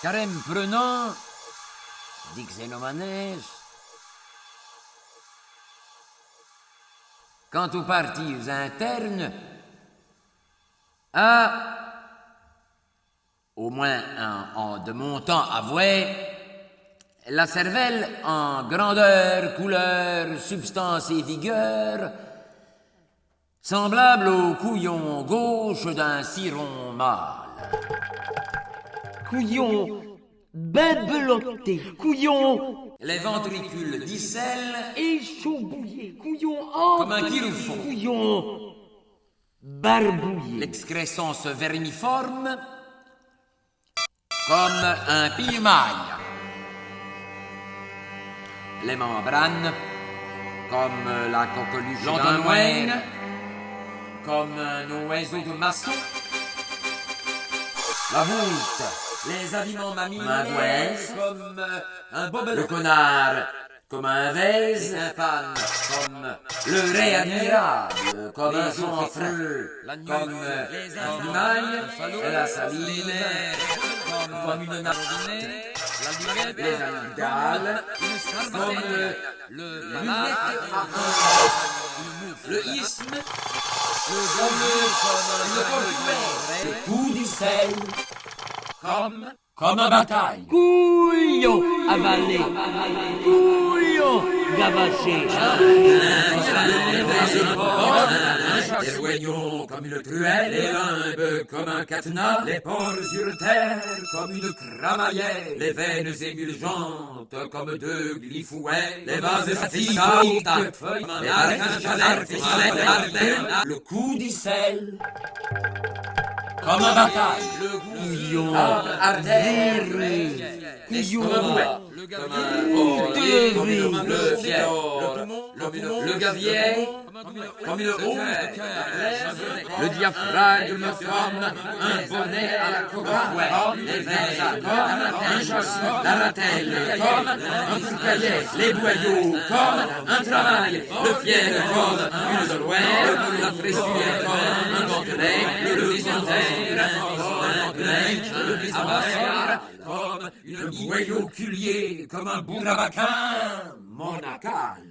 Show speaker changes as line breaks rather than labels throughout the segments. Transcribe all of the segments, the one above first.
Carême prenant, dit Xénomanès, quant aux parties internes, a, au moins de mon temps avoué, la cervelle en grandeur, couleur, substance et vigueur, semblable au couillon gauche d'un ciron mâle.
Couillon bébelotté, couillon
Les ventricules d'icelle
échaubouillé, couillon
comme un kilophon.
couillon barbouillé.
L'excrescence vermiforme comme un pillemaille. Les membranes comme la coqueluche d'un moine, comme un oiseau de maçon. La voûte, les habillements mammillaires comme un bobelot. Le connard comme un vase, un pan comme le ré admirable, comme un chanfreux, comme un vinaille, la saline, comme une nappe, les amygdales, comme le malade, le isthme, le portuaire, le coup du sel, comme un bataille.
Couillon avalé, couillon gavaché.
Les joignons comme une truelle, les limbes comme un cadenas, les pores urétères comme une cramaillère, les veines émulgentes comme deux glifouets, les vases saphiques, les le coup d'icelle comme un bataille, le couillon artère, couillon comme un le fier, le gavier comme une hausse, le diaphragme comme un bonnet à la coca, les veines comme un châssis, la ratelle comme un boucaillet, les boyaux comme un travail, le fier comme une dolouette, la fressure comme un gantelet, le désentère comme un grec, le abassard comme une boyau culier, comme un bourrabaquin monacal.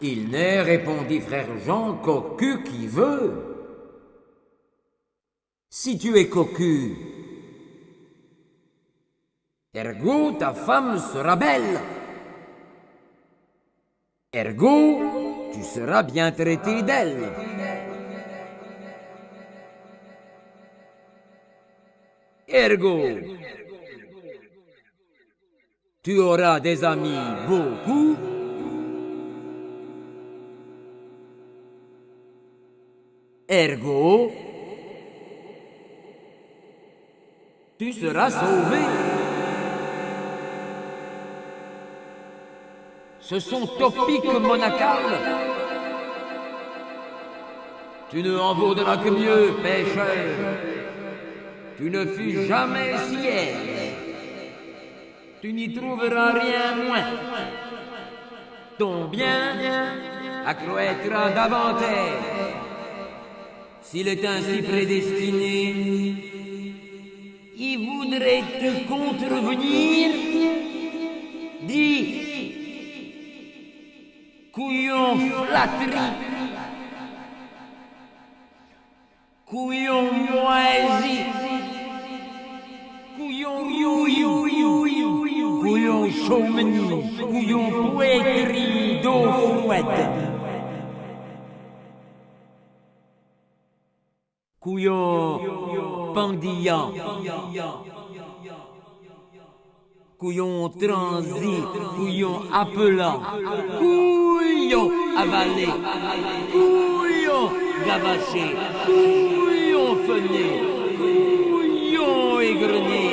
Il n'est, répondit frère Jean, cocu qui veut. Si tu es cocu, ergo ta femme sera belle. Ergo, tu seras bien traité d'elle. Ergo, tu auras des amis beaucoup. Ergo, tu seras sauvé. Ce sont topiques monacales. Tu ne en vaudras que mieux, pécheur.
Tu ne fus jamais ciel. Tu n'y trouveras rien moins. Ton bien accroîtra davantage. S'il est ainsi prédestiné, il voudrait te contrevenir. Dis, couillon flatterie, couillon moisi, couillon couillon chaumenie, couillon poétrie d'eau fouette, couillon pendillant, couillon transi, couillon appelant, couillon avalé, couillon gavaché, couillon fené, couillon égrené,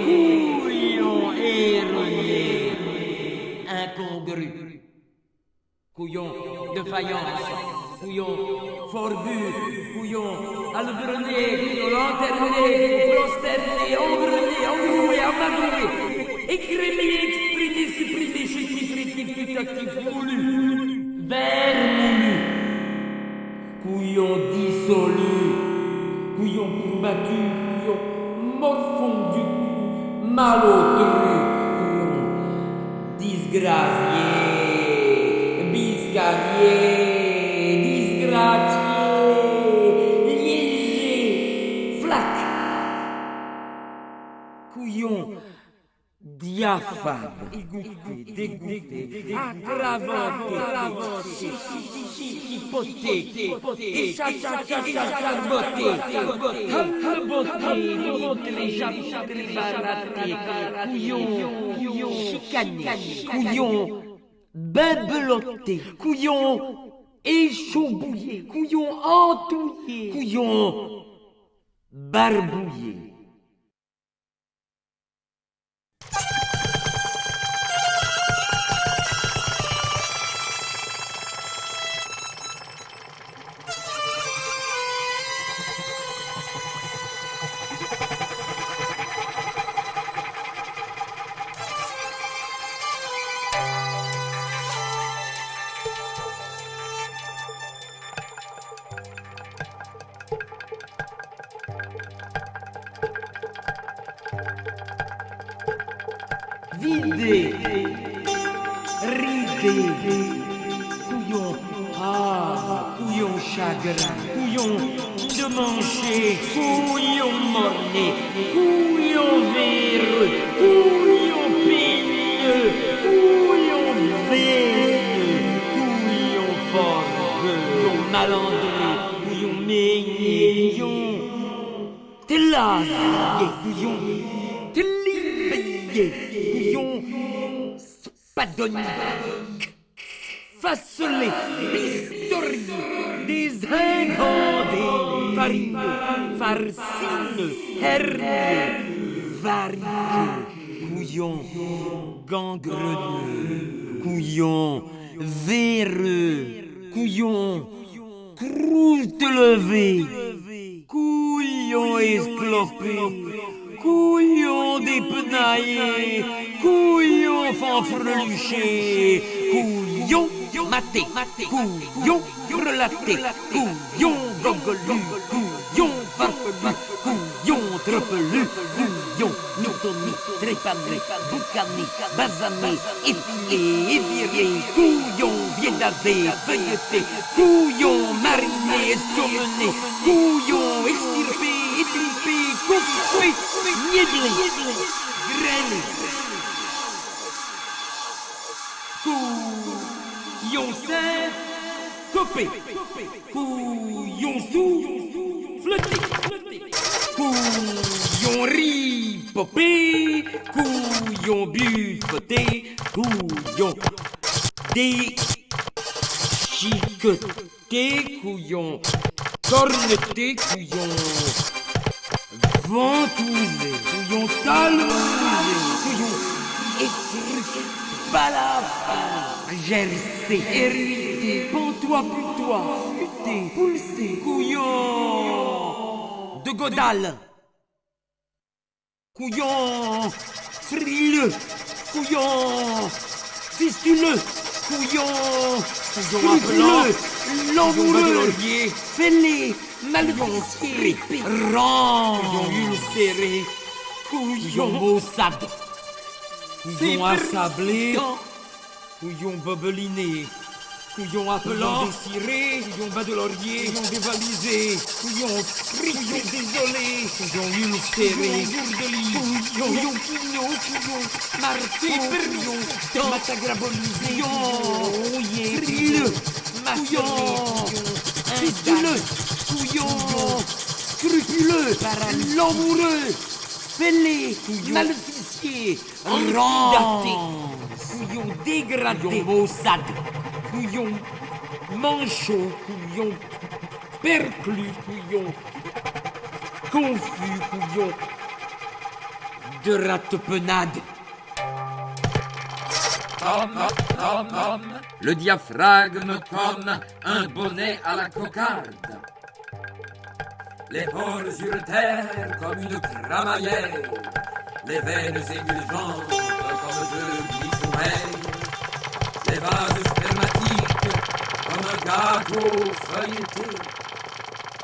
couillon erroné, incongru, couillon de faïence, couillon forbu, couillon albrené, couillon lanterné, prosterné, engrené, engroué, amadoué, écrémé, exprimé, supprimé, chétif, rétif, putatif, moulu, vermoulu, couillon dissolu, couillon courbattu, couillon morfondu, malotru, couillon disgracié, biscarié, disgratié, liégé, flac, couillon diaphane, égoutté, dégoûté, aggravanté, hypothèque, écharboté, couillon chicané, couillon bebeloté, couillon échaubouillé, couillon entouillé, couillon barbouillé. Vidé, ridé, couillon couillon chagrin, couillon demanché, couillon morné, couillon véreux, couillon peigneux, couillon veineux, couillon forgeux, couillon malandré, couillon meigné, couillon télasier, couillon télibélier, couillon spadonique, facelé, bistorié, désingandé, farineux, farcineux, herneux, varieux, couillon gangreneux, couillon véreux, couillon croûte levée, couillon esclopé, couillon dépenaillé, couillon fanfreluché, couillon maté, couillon relaté, couillon gogolu, couillon farfelu, couillon trepelu, couillon noutoni, trépané, boucané, basané, effilé, éviré, couillon bien lavé, feuilleté, couillon mariné, esturmené, couillon extirpé, étripé, coupé, niéblé, grêlé, couillon serre, copé, couillon sous, flotté, couillon ripopé, couillon buffeté, couillon déchiqueté, couillon corneté, couillon ventousé, couillon talonné, couillon étruqué, balafré, gercé, hérité, pantois, putois, futé, pulsé, couillon de Godal. couillon frileux, couillon fistuleux, couillon scrupuleux, langoureux, fêlé, malveillé, rang, couillon ulcéré, couillon maussade, couillon assablé, couillon bobeliné, couillon appelant, désiré, couillon bas de laurier, couillon dévalisé, couillon désolé, couillon ulcéré, couillon pinot, couillon marqué, couillon matagrabolisé, couillon rouillé, frileux, couillon fistuleux, couillon scrupuleux, langoureux, fêlé, malficié, rang, couillon dégradé, couillon maussade, couillon manchot, couillon perclus, couillon confus, couillon de ratpenade.
Le diaphragme comme un bonnet à la cocarde. Les pores urétères comme une cramaillère. Les veines ébulgentes comme deux glyphomèles. Les vases spermatiques comme un gâteau feuilleté.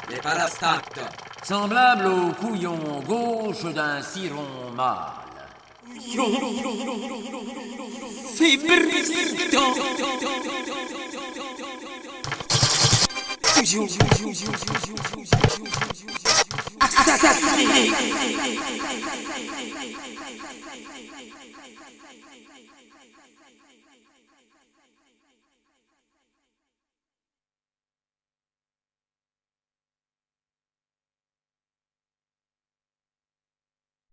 Les parastates semblables au couillon gauche d'un ciron mâle.
Fébrillant, assassiné,